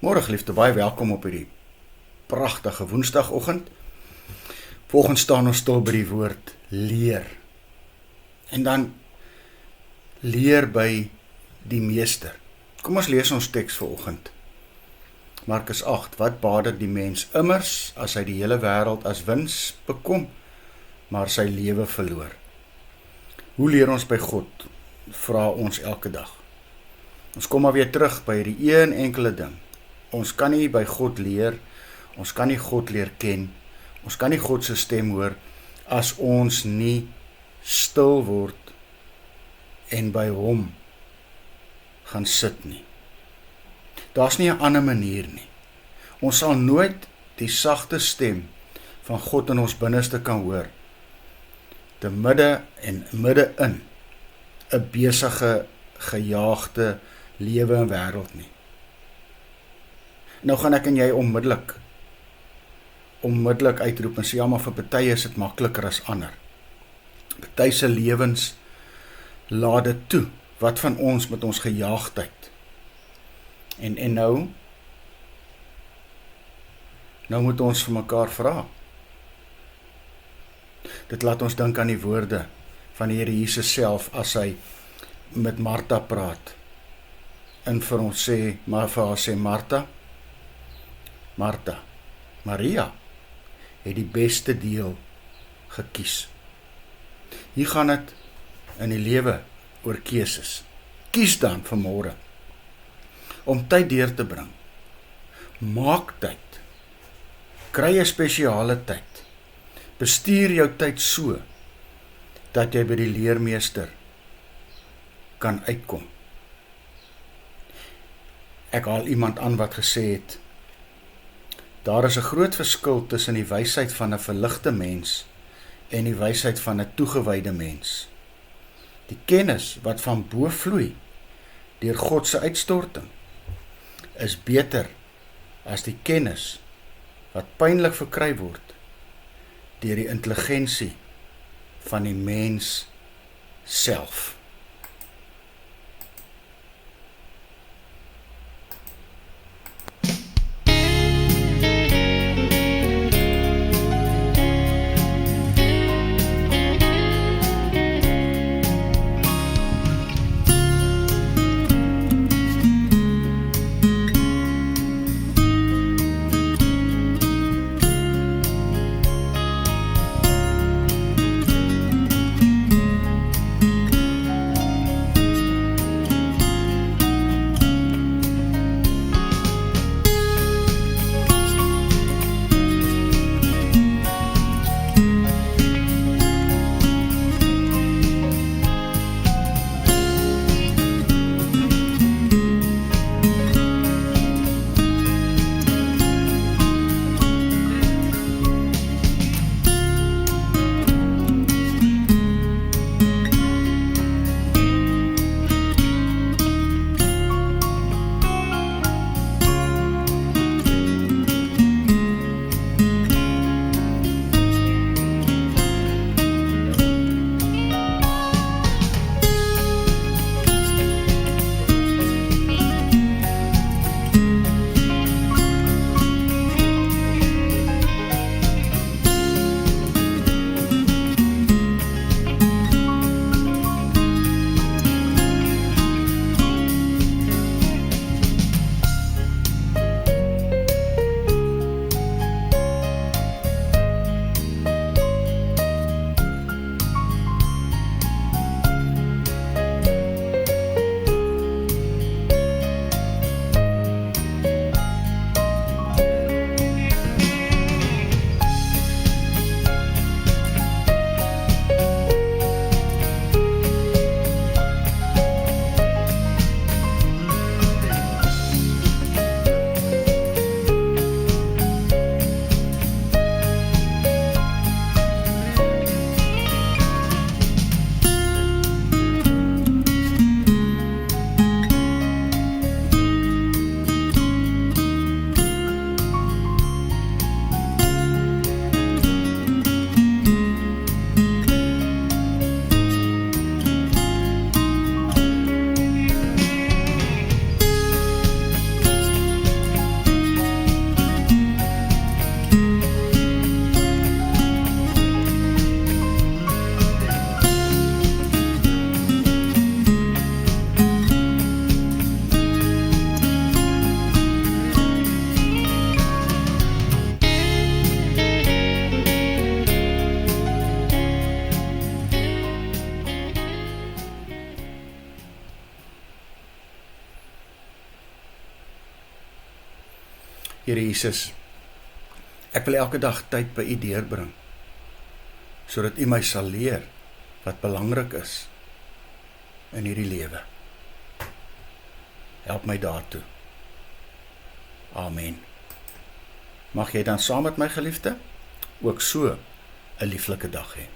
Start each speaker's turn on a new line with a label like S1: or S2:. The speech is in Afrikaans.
S1: Môre geliefde, baie welkom op hierdie pragtige woensdagoggend. Volgens staan ons stil by die woord leer. En dan leer by die meester. Kom ons lees ons teks vanoggend. Markus 8, wat baat dit die mens immers as hy die hele wêreld as wins bekom, maar sy lewe verloor? Hoe leer ons by God? Vra ons elke dag. Ons kom maar weer terug by die een enkele ding. Ons kan nie by God leer, ons kan nie God leer ken, ons kan nie God se stem hoor, as ons nie stil word en by hom gaan sit nie. Daar's nie 'n ander manier nie. Ons sal nooit die sagte stem van God in ons binneste kan hoor, te midde en middein 'n besige, gejaagde lewe en wêreld nie. Nou gaan ek en jy onmiddellik uitroep en sê, ja, maar vir party is dit makliker as ander. Party se lewens laat dit toe. Wat van ons met ons gejaagdheid? En nou moet ons vir mekaar vra. Dit laat ons dink aan die woorde van die Here Jesus self as hy met Martha praat. En vir ons sê, maar vir haar sê, Martha, Maria het die beste deel gekies. Hier gaan dit in die lewe oor keuses. Kies dan vanmôre om tyd deur te bring. Maak tyd. Kry 'n spesiale tyd. Bestuur jou tyd so dat jy by die leermeester kan uitkom. Ek haal iemand aan wat gesê het, daar is 'n groot verskil tussen die wysheid van 'n verligte mens en die wysheid van 'n toegewyde mens. Die kennis wat van bo vloei deur God se uitstorting is beter as die kennis wat pynlik verkry word deur die intelligensie van die mens self. Here Jesus, ek wil elke dag tyd by U deurbring, sodat U my sal leer wat belangrik is in hierdie lewe. Help my daartoe. Amen. Mag jy dan saam met my geliefde ook so 'n lieflike dag hê.